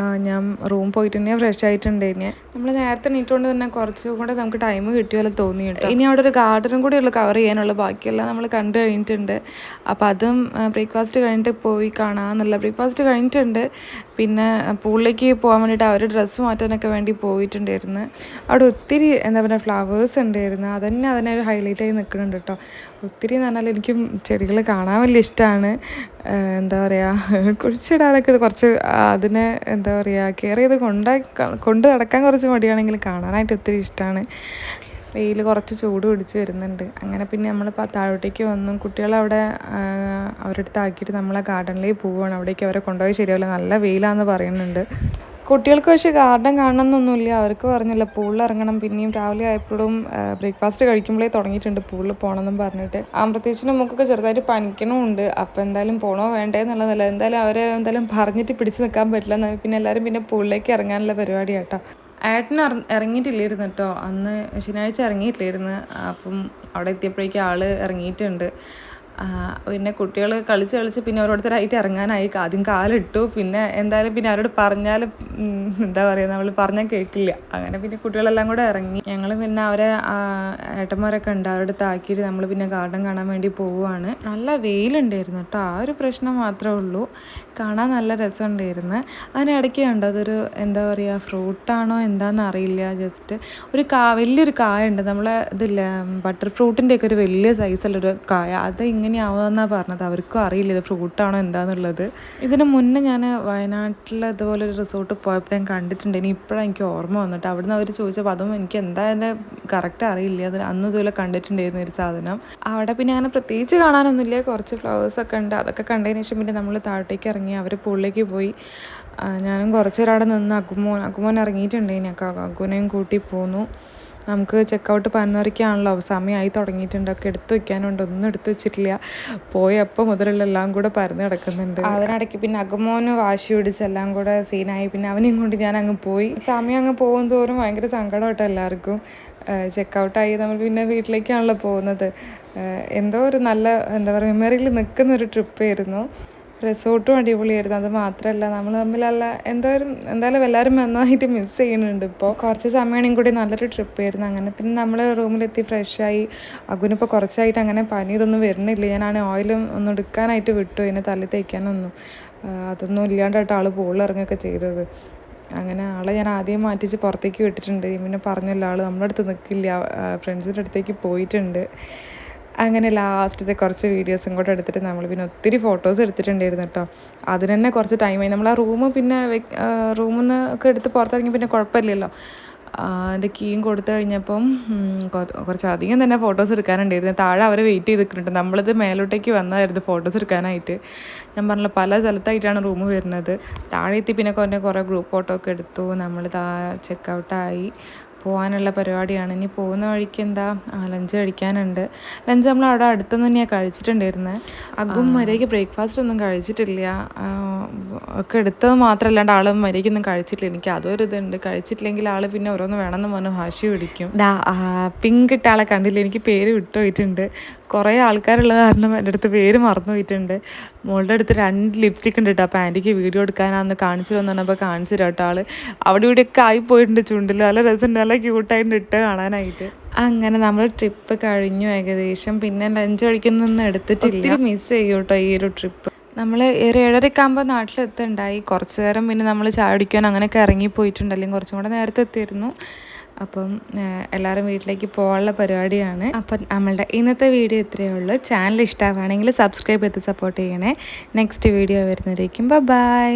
ഞാൻ റൂം പോയിട്ട് തന്നെ ഫ്രഷ് ആയിട്ടുണ്ടായിരുന്നു. നമ്മൾ നേരത്തെ നീട്ടുകൊണ്ട് തന്നെ കുറച്ചും കൂടെ നമുക്ക് ടൈം കിട്ടിയല്ലോ തോന്നി കേട്ടോ. ഇനി അവിടെ ഒരു ഗാർഡനും കൂടി ഉള്ള കവർ ചെയ്യാനുള്ളൂ, ബാക്കിയെല്ലാം നമ്മൾ കണ്ടു കഴിഞ്ഞിട്ടുണ്ട്. അപ്പോൾ അതും ബ്രേക്ക്ഫാസ്റ്റ് കഴിഞ്ഞിട്ട് പോയി കാണാമെന്നല്ല. ബ്രേക്ക്ഫാസ്റ്റ് കഴിഞ്ഞിട്ടുണ്ട്. പിന്നെ പൂളിലേക്ക് പോകാൻ വേണ്ടിയിട്ട് അവർ ഡ്രസ്സ് മാറ്റാനൊക്കെ വേണ്ടി പോയിട്ടുണ്ടായിരുന്നു. അവിടെ ഒത്തിരി എന്താ പറയുക ഫ്ലവേഴ്സ് ഉണ്ടായിരുന്നു, അതന്നെ അതിനൊരു ഹൈലൈറ്റായി നിൽക്കുന്നുണ്ട് കേട്ടോ. ഒത്തിരി എന്ന് പറഞ്ഞാൽ എനിക്കും ചെടികൾ കാണാൻ വലിയ ഇഷ്ടമാണ്. എന്താ പറയുക കുഴിച്ചിടാനൊക്കെ കുറച്ച് അതിനെ എന്താ പറയുക കെയർ ചെയ്ത് കൊണ്ട് നടക്കാൻ കുറച്ച് മടിയാണെങ്കിലും കാണാനായിട്ട് ഒത്തിരി ഇഷ്ടമാണ്. വെയിൽ കുറച്ച് ചൂട് പിടിച്ച് വരുന്നുണ്ട്. അങ്ങനെ പിന്നെ നമ്മളിപ്പോൾ താഴോട്ടേക്ക് വന്നു. കുട്ടികളവിടെ അവരുടെ അടുത്ത് ആക്കിയിട്ട് നമ്മൾ ആ ഗാർഡനിലേക്ക് പോവുകയാണ്. അവിടേക്ക് അവരെ കൊണ്ടുപോയി ശരിയാവില്ല, നല്ല വെയിലാണെന്ന് പറയുന്നുണ്ട്. കുട്ടികൾക്ക് പക്ഷേ ഗാർഡൻ കാണണമെന്നൊന്നുമില്ല, അവർക്ക് പറഞ്ഞില്ല പൂളിൽ ഇറങ്ങണം. പിന്നെയും രാവിലെ ആയപ്പോഴും ബ്രേക്ക്ഫാസ്റ്റ് കഴിക്കുമ്പോഴേ തുടങ്ങിയിട്ടുണ്ട് പൂളിൽ പോകണമെന്നും പറഞ്ഞിട്ട്. പ്രത്യേകിച്ച് നമുക്കൊക്കെ ചെറുതായിട്ട് പനിക്കണമുണ്ട്. അപ്പോൾ എന്തായാലും പോകണോ വേണ്ടേ എന്നുള്ളതല്ല, എന്തായാലും അവരെ എന്തായാലും പറഞ്ഞിട്ട് പിടിച്ച് നിൽക്കാൻ പറ്റില്ല. പിന്നെ എല്ലാവരും പിന്നെ പൂളിലേക്ക് ഇറങ്ങാനുള്ള പരിപാടി കേട്ടോ. ഏട്ടന് ഇറങ്ങിയിട്ടില്ലായിരുന്നു കേട്ടോ, അന്ന് ശനിയാഴ്ച ഇറങ്ങിയിട്ടില്ലായിരുന്നു. അപ്പം അവിടെ എത്തിയപ്പോഴേക്കും ആൾ ഇറങ്ങിയിട്ടുണ്ട്. പിന്നെ കുട്ടികൾ കളിച്ച് പിന്നെ ഓരോരുത്തരായിട്ട് ഇറങ്ങാനായി. ആദ്യം കാലിട്ടു, പിന്നെ എന്തായാലും പിന്നെ അവരോട് പറഞ്ഞാലും എന്താ പറയുക, നമ്മൾ പറഞ്ഞാൽ കേൾക്കില്ല. അങ്ങനെ പിന്നെ കുട്ടികളെല്ലാം കൂടെ ഇറങ്ങി. ഞങ്ങൾ പിന്നെ അവരെ ഏട്ടന്മാരൊക്കെ ഉണ്ട്, അവരുടെ താക്കിയിട്ട് നമ്മൾ പിന്നെ ഗാർഡൻ കാണാൻ വേണ്ടി പോവുകയാണ്. നല്ല വെയിലുണ്ടായിരുന്നു കേട്ടോ, ആ ഒരു പ്രശ്നം മാത്രമേ ഉള്ളൂ. കാണാൻ നല്ല രസമുണ്ടായിരുന്നു. അതിനിടയ്ക്ക് കണ്ടോ, അതൊരു എന്താ പറയുക, ഫ്രൂട്ടാണോ എന്താണെന്ന് അറിയില്ല, ജസ്റ്റ് ഒരു വലിയൊരു കായുണ്ട്, നമ്മളെ ഇതില്ലേ ബട്ടർ ഫ്രൂട്ടിൻ്റെയൊക്കെ ഒരു വലിയ സൈസുള്ളൊരു കായ. അത് ഇങ്ങനെയാവുമെന്നാണ് പറഞ്ഞത്, അവർക്കും അറിയില്ല ഇത് ഫ്രൂട്ടാണോ എന്താണെന്നുള്ളത്. ഇതിന് മുന്നേ ഞാൻ വയനാട്ടിൽ ഇതുപോലൊരു റിസോർട്ട് പോയപ്പോൾ ഞാൻ കണ്ടിട്ടുണ്ട്. ഇനി ഇപ്പോഴാണ് എനിക്ക് ഓർമ്മ വന്നിട്ട്. അവിടുന്ന് അവർ ചോദിച്ചപ്പോൾ അതും എനിക്ക് എന്തായാലും കറക്റ്റ് അറിയില്ല. അത് അന്ന് ഇതുപോലെ കണ്ടിട്ടുണ്ടായിരുന്നു ഒരു സാധനം. അവിടെ പിന്നെ അങ്ങനെ പ്രത്യേകിച്ച് കാണാനൊന്നുമില്ല, കുറച്ച് ഫ്ലവേഴ്സൊക്കെ ഉണ്ട്. അതൊക്കെ കണ്ടതിന് ശേഷം പിന്നെ നമ്മൾ താഴത്തേക്ക് ഇറങ്ങി, അവർ പുള്ളിലേക്ക് പോയി. ഞാനും കുറച്ച് നേരം അവിടെ നിന്ന് അക്കുമോൻ ഇറങ്ങിയിട്ടുണ്ട്. ഇനി അക്കുനെയും കൂട്ടി പോന്നു. നമുക്ക് ചെക്കൗട്ട് 11:30 സമയമായി തുടങ്ങിയിട്ടുണ്ട്. ഒക്കെ എടുത്ത് വെക്കാനുണ്ട്, ഒന്നും എടുത്ത് വെച്ചിട്ടില്ല. പോയപ്പോൾ മുതലുള്ള എല്ലാം കൂടെ പരന്ന് കിടക്കുന്നുണ്ട്. അതിനിടയ്ക്ക് പിന്നെ അകുമോന് വാശി പിടിച്ച് എല്ലാം കൂടെ സീനായി. പിന്നെ അവനെയും കൊണ്ട് ഞാൻ അങ്ങ് പോയി. സമയം അങ്ങ് പോകും തോറും ഭയങ്കര സങ്കടമായിട്ടോ എല്ലാവർക്കും. ചെക്കൗട്ടായി നമ്മൾ പിന്നെ വീട്ടിലേക്കാണല്ലോ പോകുന്നത്. എന്തോ ഒരു നല്ല എന്താ പറയുക മെമ്മറിയിൽ നിൽക്കുന്നൊരു ട്രിപ്പായിരുന്നു. റിസോർട്ടും അടിപൊളിയായിരുന്നു. അത് മാത്രമല്ല നമ്മൾ തമ്മിലുള്ള എന്തായാലും എല്ലാവരും നന്നായിട്ട് മിസ് ചെയ്യുന്നുണ്ട്. ഇപ്പോൾ കുറച്ച് സമയമാണെങ്കിൽ കൂടി നല്ലൊരു ട്രിപ്പായിരുന്നു. അങ്ങനെ പിന്നെ നമ്മൾ റൂമിലെത്തി ഫ്രഷായി. അകുനിപ്പോൾ കുറച്ചായിട്ട് അങ്ങനെ പനി ഇതൊന്നും വരുന്നില്ല. ഞാനാണെങ്കിൽ ഓയിലും ഒന്നും എടുക്കാനായിട്ട് വിട്ടു, അതിനെ തല്ലി തേക്കാനൊന്നും. അതൊന്നും ഇല്ലാണ്ടായിട്ട് ആൾ ഇറങ്ങുകയൊക്കെ ചെയ്തത്. അങ്ങനെ ആളെ ഞാൻ ആദ്യം മാറ്റിച്ച് പുറത്തേക്ക് വിട്ടിട്ടുണ്ട്. പിന്നെ പറഞ്ഞല്ലോ, ആൾ നമ്മുടെ അടുത്ത് നിൽക്കില്ല, ഫ്രണ്ട്സിൻ്റെ അടുത്തേക്ക് പോയിട്ടുണ്ട്. അങ്ങനെ ലാസ്റ്റത്തെ കുറച്ച് വീഡിയോസും കൂടെ എടുത്തിട്ട് നമ്മൾ പിന്നെ ഒത്തിരി ഫോട്ടോസ് എടുത്തിട്ടുണ്ടായിരുന്നു കേട്ടോ. അതിന് തന്നെ കുറച്ച് ടൈമായി. നമ്മൾ ആ പിന്നെ റൂമിൽ നിന്ന് ഒക്കെ എടുത്ത് പുറത്തിറങ്ങി പിന്നെ കുഴപ്പമില്ലല്ലോ. അതിൻ്റെ കീയും കൊടുത്തു കഴിഞ്ഞപ്പം കുറച്ചധികം തന്നെ ഫോട്ടോസ് എടുക്കാനുണ്ടായിരുന്നു. താഴെ അവർ വെയിറ്റ് ചെയ്തിട്ടുണ്ട്. നമ്മളിത് മേലോട്ടേക്ക് വന്നതായിരുന്നു ഫോട്ടോസ് എടുക്കാനായിട്ട്. ഞാൻ പറഞ്ഞല്ലോ, പല സ്ഥലത്തായിട്ടാണ് റൂം വരുന്നത്. താഴെ എത്തി പിന്നെ കുറേ ഗ്രൂപ്പ് ഫോട്ടോ ഒക്കെ എടുത്തു. നമ്മൾ ചെക്കൗട്ടായി പോകാനുള്ള പരിപാടിയാണ്. ഇനി പോകുന്ന വഴിക്ക് ലഞ്ച് കഴിക്കാനുണ്ട്. ലഞ്ച് നമ്മൾ അവിടെ അടുത്തുനിന്ന് തന്നെയാണ് കഴിച്ചിട്ടുണ്ടായിരുന്നത്. അകും മര്യാദയ്ക്ക് ബ്രേക്ക്ഫാസ്റ്റ് ഒന്നും കഴിച്ചിട്ടില്ല. ഒക്കെ എടുത്തത് മാത്രമല്ലാണ്ട് ആൾ മര്യാദയ്ക്കൊന്നും കഴിച്ചിട്ടില്ല. എനിക്ക് അതൊരു ഇതുണ്ട്, കഴിച്ചിട്ടില്ലെങ്കിൽ ആൾ പിന്നെ ഓരോന്ന് വേണമെന്ന് പറഞ്ഞ് വാശി പിടിക്കും. പിങ്ക് ഇട്ട ആളെ കണ്ടില്ല, എനിക്ക് പേര് വിട്ടുപോയിട്ടുണ്ട്. കുറേ ആൾക്കാരുള്ളത് കാരണം എൻ്റെ അടുത്ത് പേര് മറന്നു പോയിട്ടുണ്ട്. മോളുടെ അടുത്ത് 2 ലിപ്സ്റ്റിക് ഉണ്ട് കേട്ടോ. അപ്പോൾ ആൻറ്റിക്ക് വീഡിയോ എടുക്കാനാണെന്ന് കാണിച്ചു തന്നു പറഞ്ഞപ്പോൾ കാണിച്ചു തരാം കേട്ടോ. ആൾ അവിടെ ഇവിടെയൊക്കെ ആയിപ്പോയിട്ടുണ്ട് ചുണ്ടിൽ. നല്ല രസമുണ്ട്, നല്ല ക്യൂട്ടായിട്ട് ഇട്ട് കാണാനായിട്ട്. അങ്ങനെ നമ്മൾ ട്രിപ്പ് കഴിഞ്ഞു ഏകദേശം. പിന്നെ ലഞ്ച് കഴിക്കുന്നൊന്നും എടുത്തിട്ടില്ല. ഒത്തിരി മിസ് ചെയ്യും കേട്ടോ ഈ ഒരു ട്രിപ്പ്. നമ്മൾ 7:30 ആകുമ്പോൾ നാട്ടിലെത്തുണ്ടായി. കുറച്ച് നേരം പിന്നെ നമ്മൾ ചായ കുടിക്കാൻ അങ്ങനെയൊക്കെ ഇറങ്ങിപ്പോയിട്ടുണ്ട്, അല്ലെങ്കിൽ കുറച്ചും കൂടെ നേരത്തെ എത്തിയിരുന്നു. അപ്പം എല്ലാവരും വീട്ടിലേക്ക് പോകാനുള്ള പരിപാടിയാണ്. അപ്പം നമ്മളുടെ ഇന്നത്തെ വീഡിയോ ഇത്രയേ ഉള്ളൂ. ചാനൽ ഇഷ്ടമാവുകയാണെങ്കിൽ സബ്സ്ക്രൈബ് ചെയ്ത് സപ്പോർട്ട് ചെയ്യണേ. നെക്സ്റ്റ് വീഡിയോ വരുന്നതായിരിക്കും. ബൈ.